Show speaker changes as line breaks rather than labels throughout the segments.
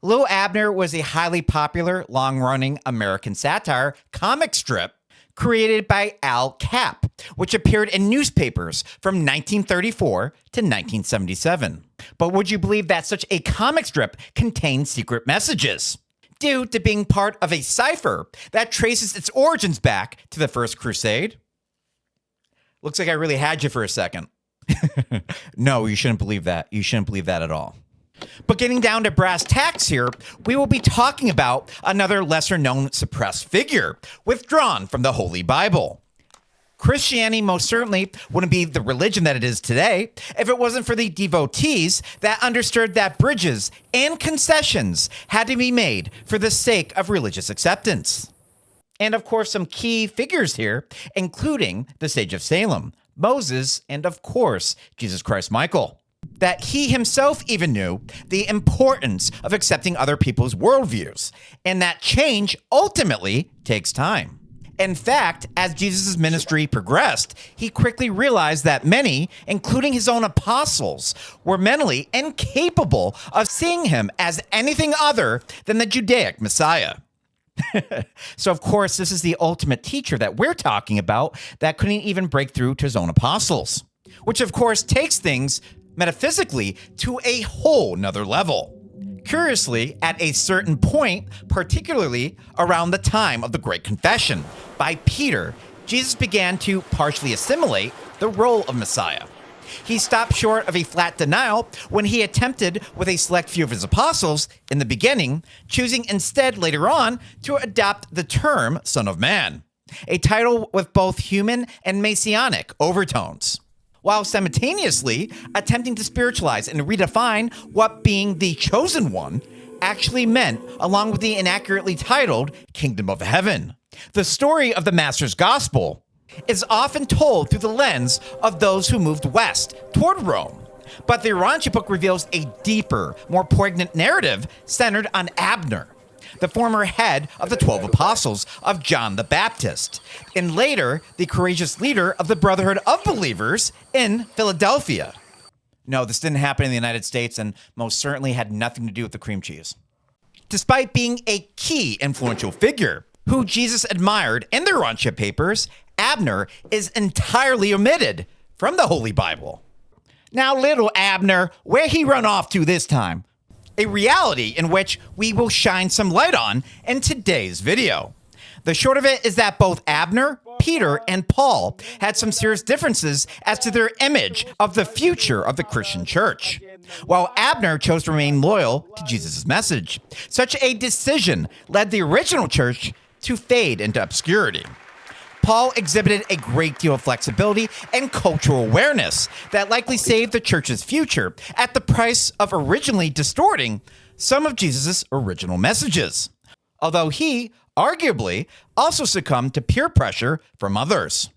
Lil Abner was a highly popular, long-running American satire comic strip created by Al Cap, which appeared in newspapers from 1934 to 1977. But would you believe that such a comic strip contained secret messages? Due to being part of a cipher that traces its origins back to the First Crusade? Looks like I really had you for a second. No, you shouldn't believe that. You shouldn't believe that at all. But getting down to brass tacks here, we will be talking about another lesser-known suppressed figure, withdrawn from the Holy Bible. Christianity most certainly wouldn't be the religion that it is today if it wasn't for the devotees that understood that bridges and concessions had to be made for the sake of religious acceptance. And of course, some key figures here, including the Sage of Salem, Moses, and of course, Jesus Christ Michael. That he himself even knew the importance of accepting other people's worldviews, and that change ultimately takes time. In fact, as Jesus' ministry progressed, he quickly realized that many, including his own apostles, were mentally incapable of seeing him as anything other than the Judaic Messiah. So, of course, this is the ultimate teacher that we're talking about that couldn't even break through to his own apostles, which, of course, takes things metaphysically to a whole nother level. Curiously, at a certain point, particularly around the time of the Great Confession by Peter, Jesus began to partially assimilate the role of Messiah. He stopped short of a flat denial when he attempted with a select few of his apostles in the beginning, choosing instead later on to adopt the term Son of Man, a title with both human and messianic overtones, while simultaneously attempting to spiritualize and redefine what being the chosen one actually meant, along with the inaccurately titled Kingdom of Heaven. The story of the Master's Gospel is often told through the lens of those who moved west toward Rome, but the Urantia Book reveals a deeper, more poignant narrative centered on Abner, the former head of the 12 apostles of John the Baptist, and later the courageous leader of the Brotherhood of Believers in Philadelphia. No, this didn't happen in the United States and most certainly had nothing to do with the cream cheese. Despite being a key influential figure who Jesus admired in the Urantia papers, Abner is entirely omitted from the Holy Bible. Now, little Abner, where he run off to this time? A reality in which we will shine some light on in today's video. The short of it is that both Abner, Peter, and Paul had some serious differences as to their image of the future of the Christian church, while Abner chose to remain loyal to Jesus' message. Such a decision led the original church to fade into obscurity. Paul exhibited a great deal of flexibility and cultural awareness that likely saved the church's future at the price of originally distorting some of Jesus' original messages, although he, arguably, also succumbed to peer pressure from others.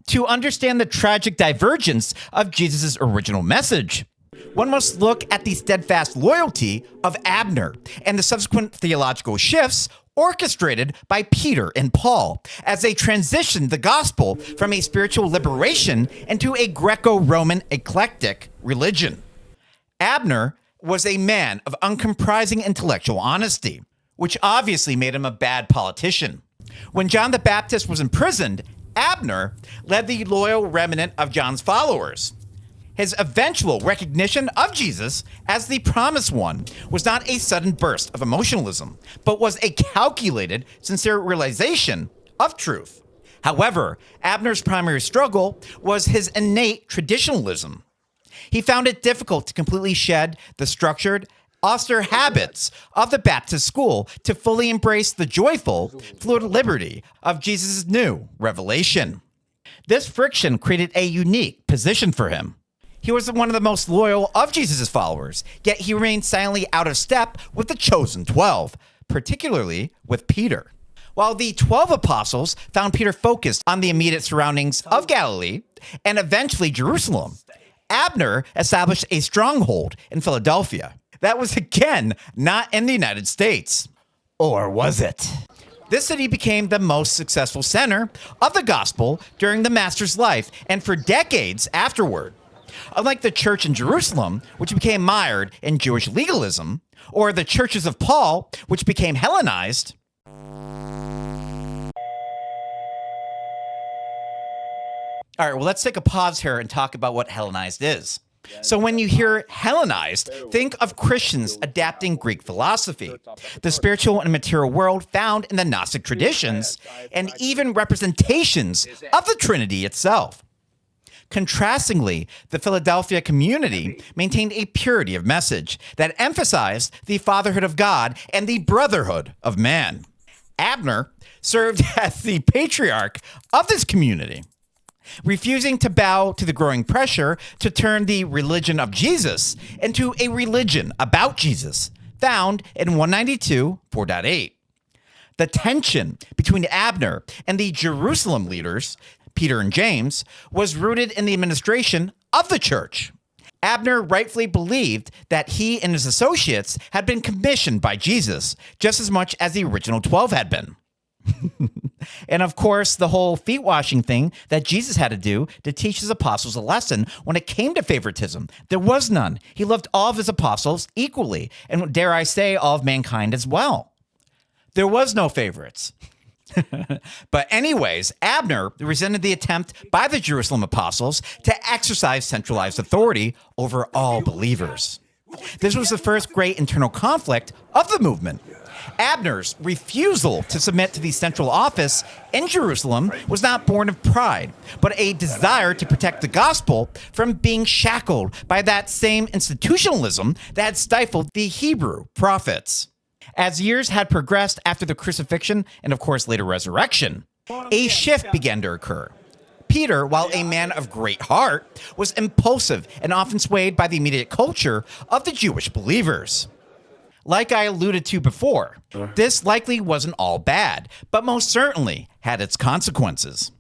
To understand the tragic divergence of Jesus' original message, one must look at the steadfast loyalty of Abner and the subsequent theological shifts orchestrated by Peter and Paul as they transitioned the gospel from a spiritual liberation into a Greco-Roman eclectic religion. Abner was a man of uncompromising intellectual honesty, which obviously made him a bad politician. When John the Baptist was imprisoned, Abner led the loyal remnant of John's followers. His eventual recognition of Jesus as the promised one was not a sudden burst of emotionalism, but was a calculated, sincere realization of truth. However, Abner's primary struggle was his innate traditionalism. He found it difficult to completely shed the structured, austere habits of the Baptist school to fully embrace the joyful, fluid liberty of Jesus' new revelation. This friction created a unique position for him. He was one of the most loyal of Jesus' followers, yet he remained silently out of step with the chosen 12, particularly with Peter. While the 12 apostles found Peter focused on the immediate surroundings of Galilee and eventually Jerusalem, Abner established a stronghold in Philadelphia. That was again not in the United States. Or was it? This city became the most successful center of the gospel during the Master's life and for decades afterward. Unlike the church in Jerusalem, which became mired in Jewish legalism, or the churches of Paul, which became Hellenized. All right, well, let's take a pause here and talk about what Hellenized is. So when you hear Hellenized, think of Christians adapting Greek philosophy, the spiritual and material world found in the Gnostic traditions, and even representations of the Trinity itself. Contrastingly, the Philadelphia community maintained a purity of message that emphasized the fatherhood of God and the brotherhood of man. Abner served as the patriarch of this community, refusing to bow to the growing pressure to turn the religion of Jesus into a religion about Jesus, found in 192 4.8. The tension between Abner and the Jerusalem leaders, Peter and James, was rooted in the administration of the church. Abner rightfully believed that he and his associates had been commissioned by Jesus just as much as the original 12 had been. And of course, the whole feet washing thing that Jesus had to do to teach his apostles a lesson when it came to favoritism. There was none. He loved all of his apostles equally, and dare I say, all of mankind as well. There was no favorites. But anyways, Abner resented the attempt by the Jerusalem apostles to exercise centralized authority over all believers. This was the first great internal conflict of the movement. Abner's refusal to submit to the central office in Jerusalem was not born of pride, but a desire to protect the gospel from being shackled by that same institutionalism that had stifled the Hebrew prophets. As years had progressed after the crucifixion and, of course, later resurrection, a shift began to occur. Peter, while a man of great heart, was impulsive and often swayed by the immediate culture of the Jewish believers. Like I alluded to before, this likely wasn't all bad, but most certainly had its consequences.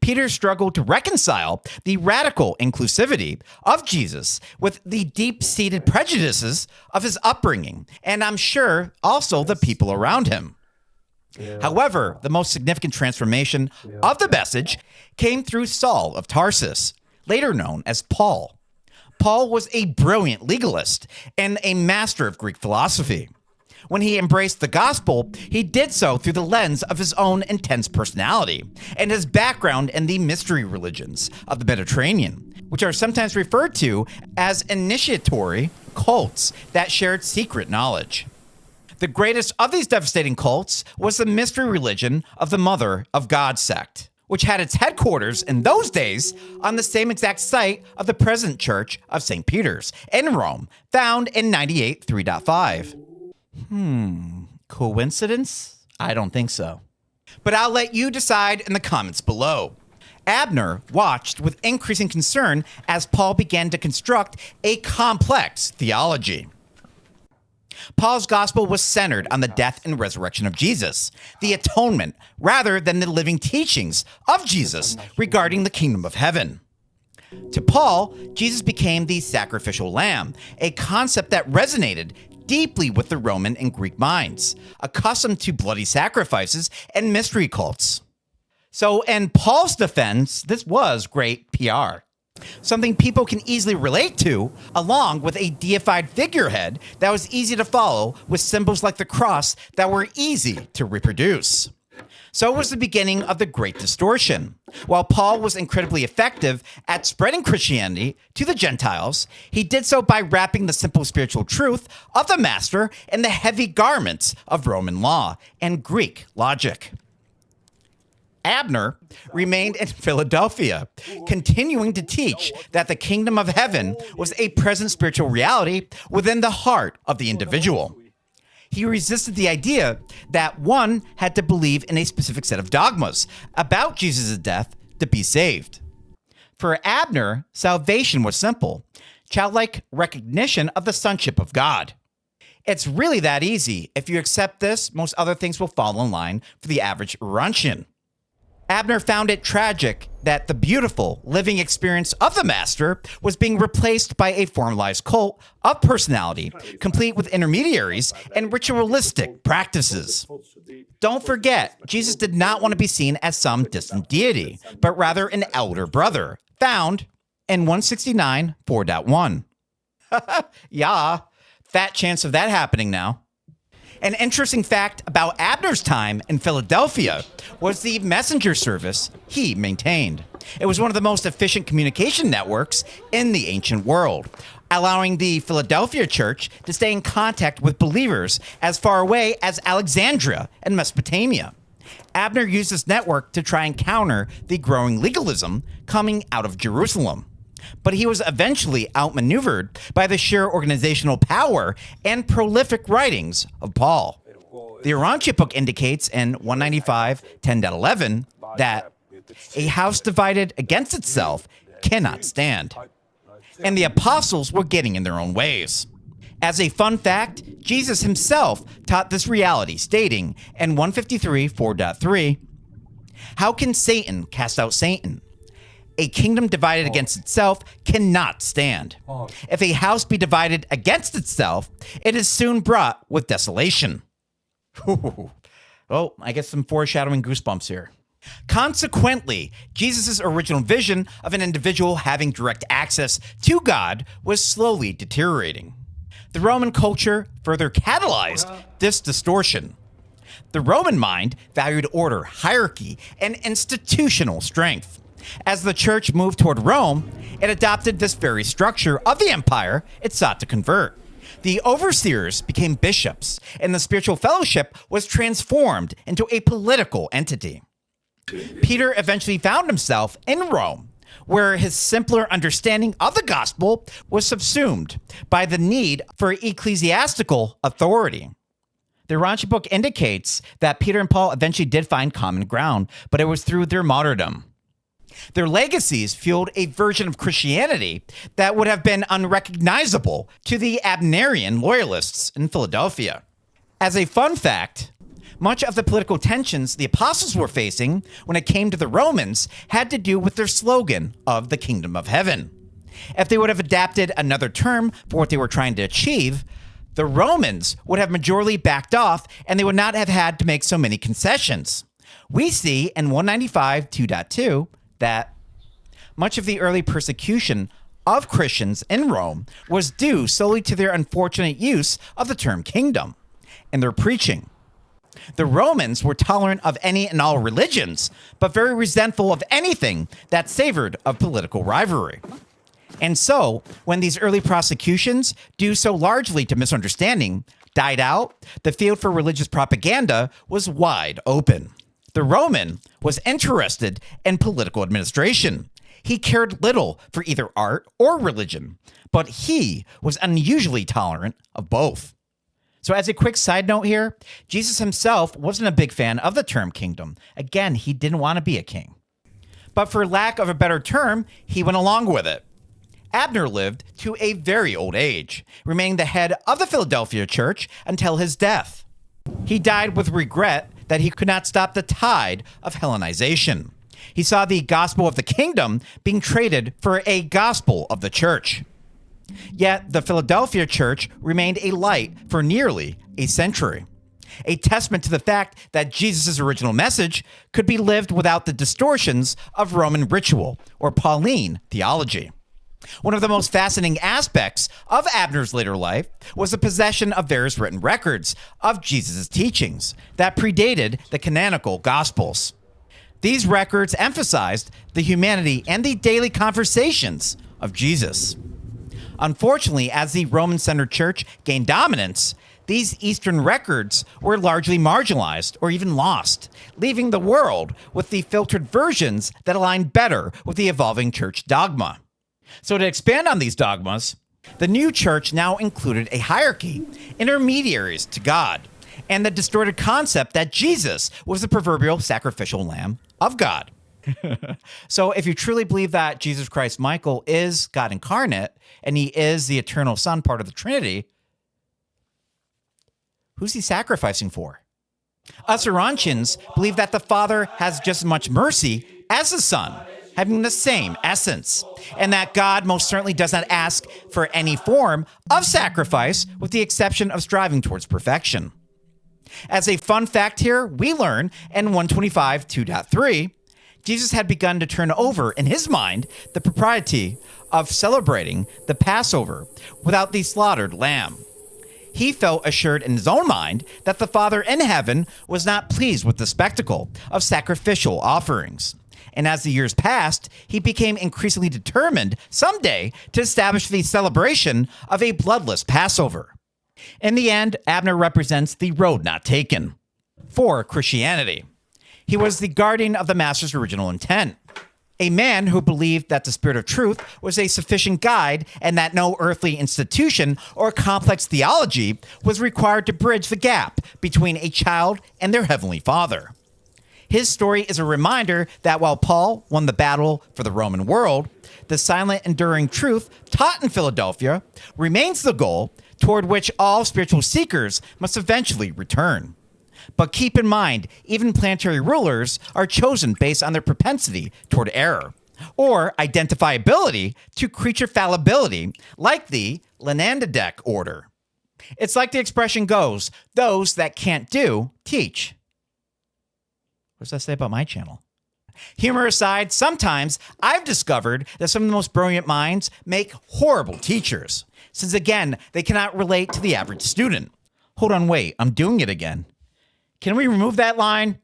Peter struggled to reconcile the radical inclusivity of Jesus with the deep-seated prejudices of his upbringing, and I'm sure also the people around him. However, the most significant transformation of the message came through Saul of Tarsus, later known as Paul. Paul was a brilliant legalist and a master of Greek philosophy. When he embraced the gospel, he did so through the lens of his own intense personality and his background in the mystery religions of the Mediterranean, which are sometimes referred to as initiatory cults that shared secret knowledge. The greatest of these devastating cults was the mystery religion of the Mother of God sect, which had its headquarters in those days on the same exact site of the present Church of St. Peter's in Rome, found in 98 3.5. Coincidence? I don't think so. But I'll let you decide in the comments below. Abner watched with increasing concern as Paul began to construct a complex theology. Paul's gospel was centered on the death and resurrection of Jesus, the atonement, rather than the living teachings of Jesus regarding the kingdom of heaven. To Paul, Jesus became the sacrificial lamb, a concept that resonated deeply with the Roman and Greek minds, accustomed to bloody sacrifices and mystery cults. So in Paul's defense, this was great PR. Something people can easily relate to, along with a deified figurehead that was easy to follow with symbols like the cross that were easy to reproduce. So it was the beginning of the Great Distortion. While Paul was incredibly effective at spreading Christianity to the Gentiles, he did so by wrapping the simple spiritual truth of the Master in the heavy garments of Roman law and Greek logic. Abner remained in Philadelphia, continuing to teach that the kingdom of heaven was a present spiritual reality within the heart of the individual. He resisted the idea that one had to believe in a specific set of dogmas about Jesus' death to be saved. For Abner, salvation was simple: childlike recognition of the sonship of God. It's really that easy. If you accept this, most other things will fall in line for the average Urantian. Abner found it tragic that the beautiful, living experience of the Master was being replaced by a formalized cult of personality, complete with intermediaries and ritualistic practices. Don't forget, Jesus did not want to be seen as some distant deity, but rather an elder brother, found and 169 4.1. Yeah, fat chance of that happening now. An interesting fact about Abner's time in Philadelphia was the messenger service he maintained. It was one of the most efficient communication networks in the ancient world, allowing the Philadelphia church to stay in contact with believers as far away as Alexandria and Mesopotamia. Abner used this network to try and counter the growing legalism coming out of Jerusalem. But he was eventually outmaneuvered by the sheer organizational power and prolific writings of Paul. The Urantia Book indicates in 195 10.11 that a house divided against itself cannot stand. And the apostles were getting in their own ways. As a fun fact, Jesus himself taught this reality, stating in 153 4.3, "How can Satan cast out Satan? A kingdom divided against itself cannot stand. If a house be divided against itself, it is soon brought with desolation." Oh, I get some foreshadowing goosebumps here. Consequently, Jesus' original vision of an individual having direct access to God was slowly deteriorating. The Roman culture further catalyzed this distortion. The Roman mind valued order, hierarchy, and institutional strength. As the church moved toward Rome, it adopted this very structure of the empire it sought to convert. The overseers became bishops, and the spiritual fellowship was transformed into a political entity. Peter eventually found himself in Rome, where his simpler understanding of the gospel was subsumed by the need for ecclesiastical authority. The Urantia Book indicates that Peter and Paul eventually did find common ground, but it was through their martyrdom. Their legacies fueled a version of Christianity that would have been unrecognizable to the Abnerian loyalists in Philadelphia. As a fun fact, much of the political tensions the apostles were facing when it came to the Romans had to do with their slogan of the kingdom of heaven. If they would have adapted another term for what they were trying to achieve, the Romans would have majorly backed off and they would not have had to make so many concessions. We see in 195 2.2 that much of the early persecution of Christians in Rome was due solely to their unfortunate use of the term kingdom in their preaching. The Romans were tolerant of any and all religions, but very resentful of anything that savored of political rivalry. And so, when these early prosecutions, due so largely to misunderstanding, died out, the field for religious propaganda was wide open. The Roman was interested in political administration. He cared little for either art or religion, but he was unusually tolerant of both. So as a quick side note here, Jesus himself wasn't a big fan of the term kingdom. Again, he didn't want to be a king. But for lack of a better term, he went along with it. Abner lived to a very old age, remaining the head of the Philadelphia church until his death. He died with regret that he could not stop the tide of Hellenization. He saw the gospel of the kingdom being traded for a gospel of the church. Yet the Philadelphia church remained a light for nearly a century, a testament to the fact that Jesus' original message could be lived without the distortions of Roman ritual or Pauline theology. One of the most fascinating aspects of Abner's later life was the possession of various written records of Jesus' teachings that predated the canonical Gospels. These records emphasized the humanity and the daily conversations of Jesus. Unfortunately, as the Roman-centered church gained dominance, these Eastern records were largely marginalized or even lost, leaving the world with the filtered versions that aligned better with the evolving church dogma. So to expand on these dogmas, the new church now included a hierarchy, intermediaries to God, and the distorted concept that Jesus was the proverbial sacrificial lamb of God. So if you truly believe that Jesus Christ Michael is God incarnate and he is the eternal Son, part of the Trinity, who's he sacrificing for? Us Urantians believe that the Father has just as much mercy as the Son, having the same essence, and that God most certainly does not ask for any form of sacrifice with the exception of striving towards perfection. As a fun fact here, we learn in 125 2.3, Jesus had begun to turn over, in his mind, the propriety of celebrating the Passover without the slaughtered lamb. He felt assured in his own mind that the Father in heaven was not pleased with the spectacle of sacrificial offerings. And as the years passed, he became increasingly determined someday to establish the celebration of a bloodless Passover. In the end, Abner represents the road not taken for Christianity. He was the guardian of the Master's original intent, a man who believed that the Spirit of Truth was a sufficient guide and that no earthly institution or complex theology was required to bridge the gap between a child and their Heavenly Father. His story is a reminder that while Paul won the battle for the Roman world, the silent, enduring truth taught in Philadelphia remains the goal toward which all spiritual seekers must eventually return. But keep in mind, even planetary rulers are chosen based on their propensity toward error, or identifiability to creature fallibility, like the Lenandadek order. It's like the expression goes, those that can't do, teach. What does that say about my channel? Humor aside, sometimes I've discovered that some of the most brilliant minds make horrible teachers, since again, they cannot relate to the average student. Hold on, wait, I'm doing it again. Can we remove that line?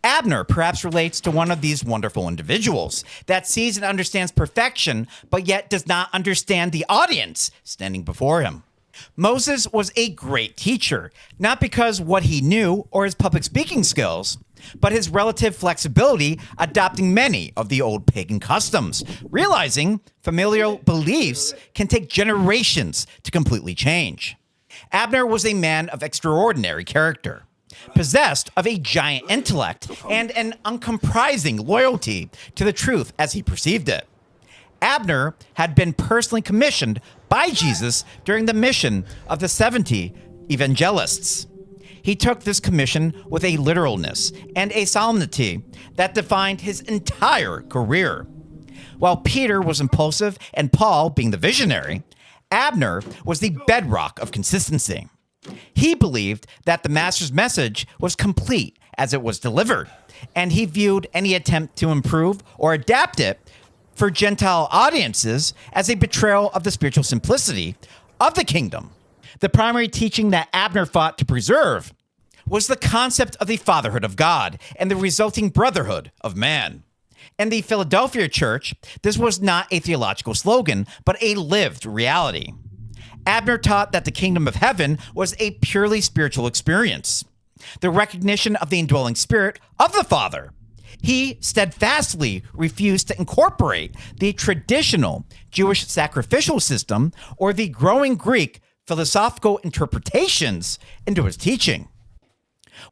Abner perhaps relates to one of these wonderful individuals that sees and understands perfection, but yet does not understand the audience standing before him. Moses was a great teacher, not because what he knew or his public speaking skills, but his relative flexibility adopting many of the old pagan customs, realizing familial beliefs can take generations to completely change. Abner was a man of extraordinary character, possessed of a giant intellect and an uncompromising loyalty to the truth as he perceived it. Abner had been personally commissioned by Jesus during the mission of the 70 evangelists. He took this commission with a literalness and a solemnity that defined his entire career. While Peter was impulsive and Paul being the visionary, Abner was the bedrock of consistency. He believed that the Master's message was complete as it was delivered, and he viewed any attempt to improve or adapt it for Gentile audiences as a betrayal of the spiritual simplicity of the kingdom. The primary teaching that Abner fought to preserve was the concept of the fatherhood of God and the resulting brotherhood of man. In the Philadelphia church, this was not a theological slogan, but a lived reality. Abner taught that the kingdom of heaven was a purely spiritual experience, the recognition of the indwelling spirit of the Father. He steadfastly refused to incorporate the traditional Jewish sacrificial system or the growing Greek philosophical interpretations into his teaching.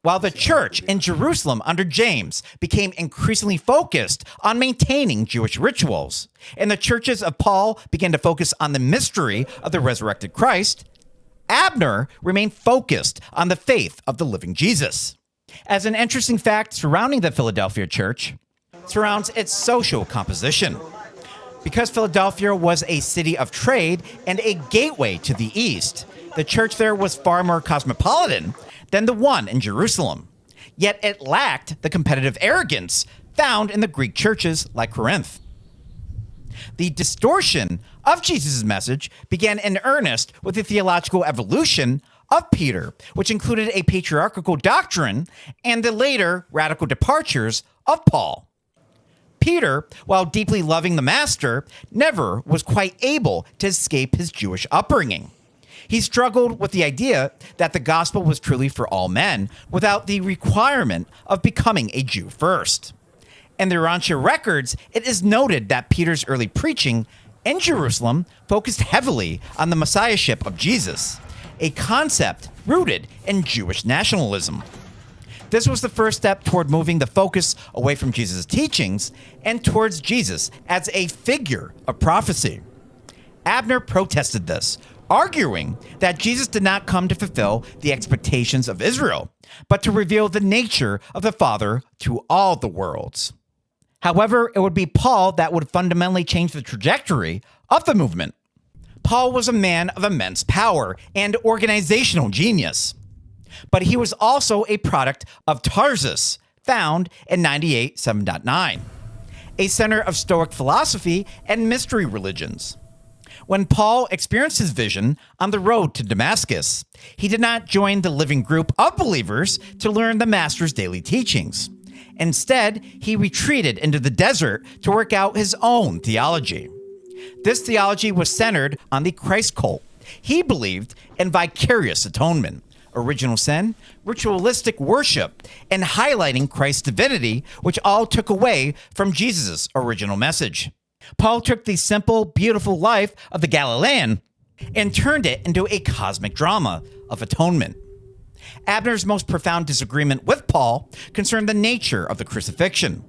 While the church in Jerusalem under James became increasingly focused on maintaining Jewish rituals, and the churches of Paul began to focus on the mystery of the resurrected Christ, Abner remained focused on the faith of the living Jesus. As an interesting fact surrounding the Philadelphia church surrounds its social composition. Because Philadelphia was a city of trade and a gateway to the East, the church there was far more cosmopolitan than the one in Jerusalem. Yet it lacked the competitive arrogance found in the Greek churches like Corinth. The distortion of Jesus' message began in earnest with the theological evolution of Peter, which included a patriarchal doctrine and the later radical departures of Paul. Peter, while deeply loving the Master, never was quite able to escape his Jewish upbringing. He struggled with the idea that the gospel was truly for all men without the requirement of becoming a Jew first. In the Urantia records, it is noted that Peter's early preaching in Jerusalem focused heavily on the messiahship of Jesus, a concept rooted in Jewish nationalism. This was the first step toward moving the focus away from Jesus' teachings and towards Jesus as a figure of prophecy. Abner protested this, arguing that Jesus did not come to fulfill the expectations of Israel, but to reveal the nature of the Father to all the worlds. However, it would be Paul that would fundamentally change the trajectory of the movement. Paul was a man of immense power and organizational genius, but he was also a product of Tarsus, found in 98 7.9, a center of Stoic philosophy and mystery religions. When Paul experienced his vision on the road to Damascus, he did not join the living group of believers to learn the Master's daily teachings. Instead, he retreated into the desert to work out his own theology. This theology was centered on the Christ cult. He believed in vicarious atonement, original sin, ritualistic worship, and highlighting Christ's divinity, which all took away from Jesus' original message. Paul took the simple, beautiful life of the Galilean and turned it into a cosmic drama of atonement. Abner's most profound disagreement with Paul concerned the nature of the crucifixion.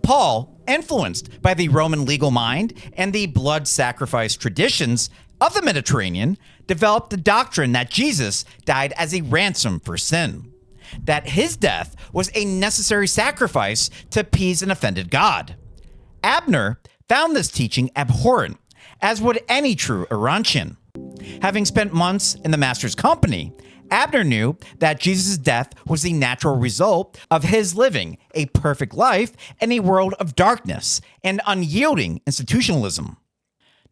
Paul, influenced by the Roman legal mind and the blood sacrifice traditions of the Mediterranean, developed the doctrine that Jesus died as a ransom for sin, that his death was a necessary sacrifice to appease an offended God. Abner found this teaching abhorrent, as would any true Urantian. Having spent months in the Master's company, Abner knew that Jesus' death was the natural result of his living a perfect life in a world of darkness and unyielding institutionalism.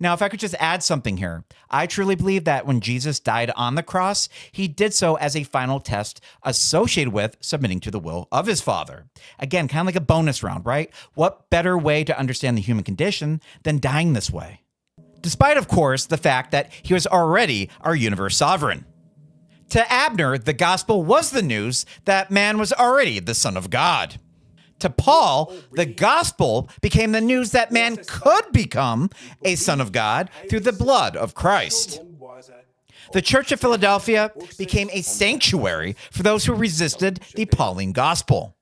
Now, if I could just add something here, I truly believe that when Jesus died on the cross, he did so as a final test associated with submitting to the will of his Father. Again, kind of like a bonus round, right? What better way to understand the human condition than dying this way? Despite, of course, the fact that he was already our universe sovereign. To Abner, the gospel was the news that man was already the Son of God. To Paul, the gospel became the news that man could become a son of God through the blood of Christ. The Church of Philadelphia became a sanctuary for those who resisted the Pauline gospel.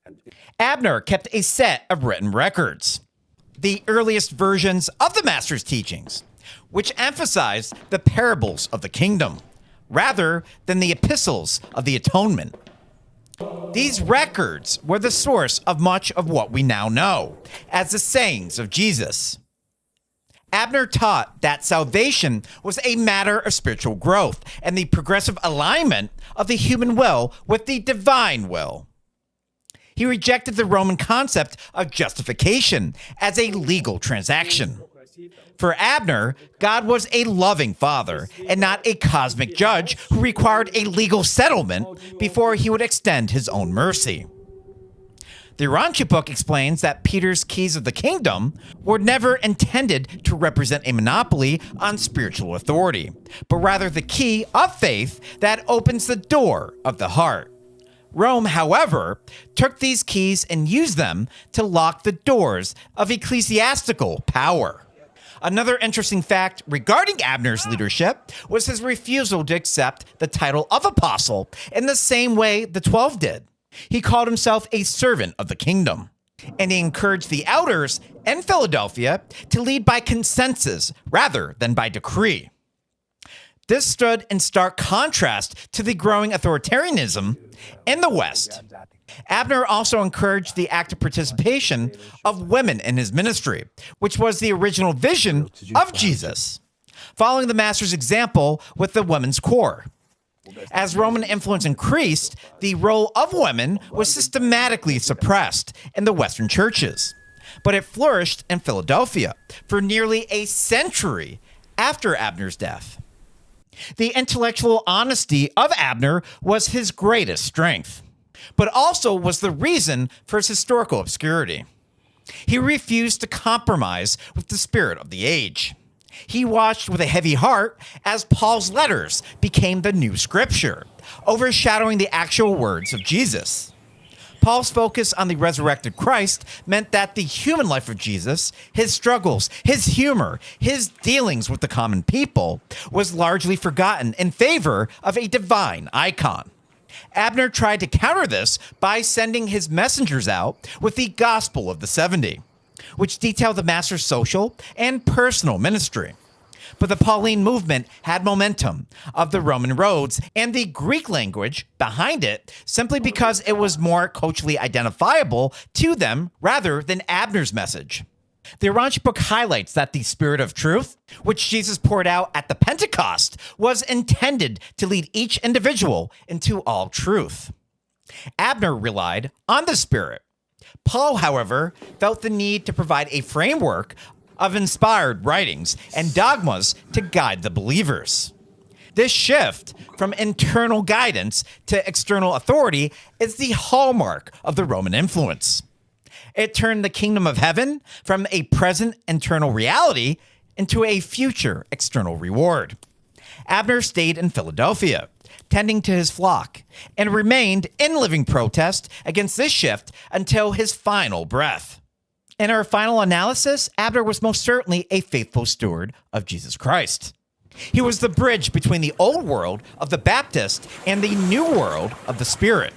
Abner kept a set of written records, the earliest versions of the Master's teachings, which emphasized the parables of the kingdom, rather than the epistles of the atonement. These records were the source of much of what we now know as the sayings of Jesus. Abner taught that salvation was a matter of spiritual growth and the progressive alignment of the human will with the divine will. He rejected the Roman concept of justification as a legal transaction. For Abner, God was a loving father and not a cosmic judge who required a legal settlement before he would extend his own mercy. The Urantia Book explains that Peter's keys of the kingdom were never intended to represent a monopoly on spiritual authority, but rather the key of faith that opens the door of the heart. Rome, however, took these keys and used them to lock the doors of ecclesiastical power. Another interesting fact regarding Abner's leadership was his refusal to accept the title of apostle in the same way the 12 did. He called himself a servant of the kingdom, and he encouraged the elders in Philadelphia to lead by consensus rather than by decree. This stood in stark contrast to the growing authoritarianism in the West. Abner also encouraged the active participation of women in his ministry, which was the original vision of Jesus, following the Master's example with the women's core. As Roman influence increased, the role of women was systematically suppressed in the Western churches, but it flourished in Philadelphia for nearly a century after Abner's death. The intellectual honesty of Abner was his greatest strength, but also was the reason for his historical obscurity. He refused to compromise with the spirit of the age. He watched with a heavy heart as Paul's letters became the new scripture, overshadowing the actual words of Jesus. Paul's focus on the resurrected Christ meant that the human life of Jesus, his struggles, his humor, his dealings with the common people, was largely forgotten in favor of a divine icon. Abner tried to counter this by sending his messengers out with the Gospel of the 70, which detailed the Master's social and personal ministry. But the Pauline movement had momentum of the Roman roads and the Greek language behind it simply because it was more culturally identifiable to them rather than Abner's message. The Urantia Book highlights that the Spirit of Truth, which Jesus poured out at the Pentecost, was intended to lead each individual into all truth. Abner relied on the Spirit, Paul, however, felt the need to provide a framework of inspired writings and dogmas to guide the believers. This shift from internal guidance to external authority is the hallmark of the Roman influence. It turned the kingdom of heaven from a present internal reality into a future external reward. Abner stayed in Philadelphia, tending to his flock, and remained in living protest against this shift until his final breath. In our final analysis, Abner was most certainly a faithful steward of Jesus Christ. He was the bridge between the old world of the Baptist and the new world of the Spirit.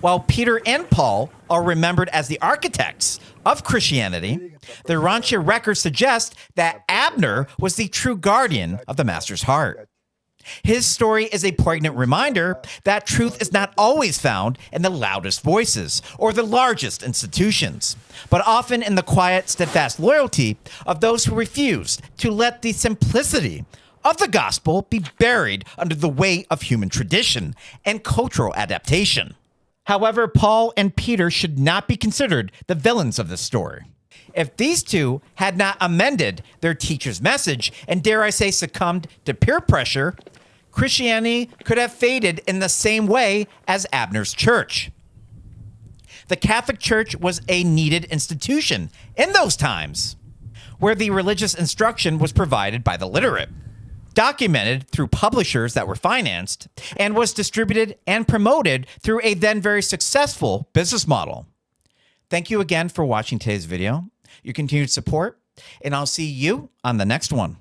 While Peter and Paul are remembered as the architects of Christianity, the Urantia records suggest that Abner was the true guardian of the Master's heart. His story is a poignant reminder that truth is not always found in the loudest voices or the largest institutions, but often in the quiet, steadfast loyalty of those who refuse to let the simplicity of the gospel be buried under the weight of human tradition and cultural adaptation. However, Paul and Peter should not be considered the villains of this story. If these two had not amended their teacher's message and, dare I say, succumbed to peer pressure, Christianity could have faded in the same way as Abner's church. The Catholic Church was a needed institution in those times, where the religious instruction was provided by the literate, documented through publishers that were financed, and was distributed and promoted through a then very successful business model. Thank you again for watching today's video, your continued support, and I'll see you on the next one.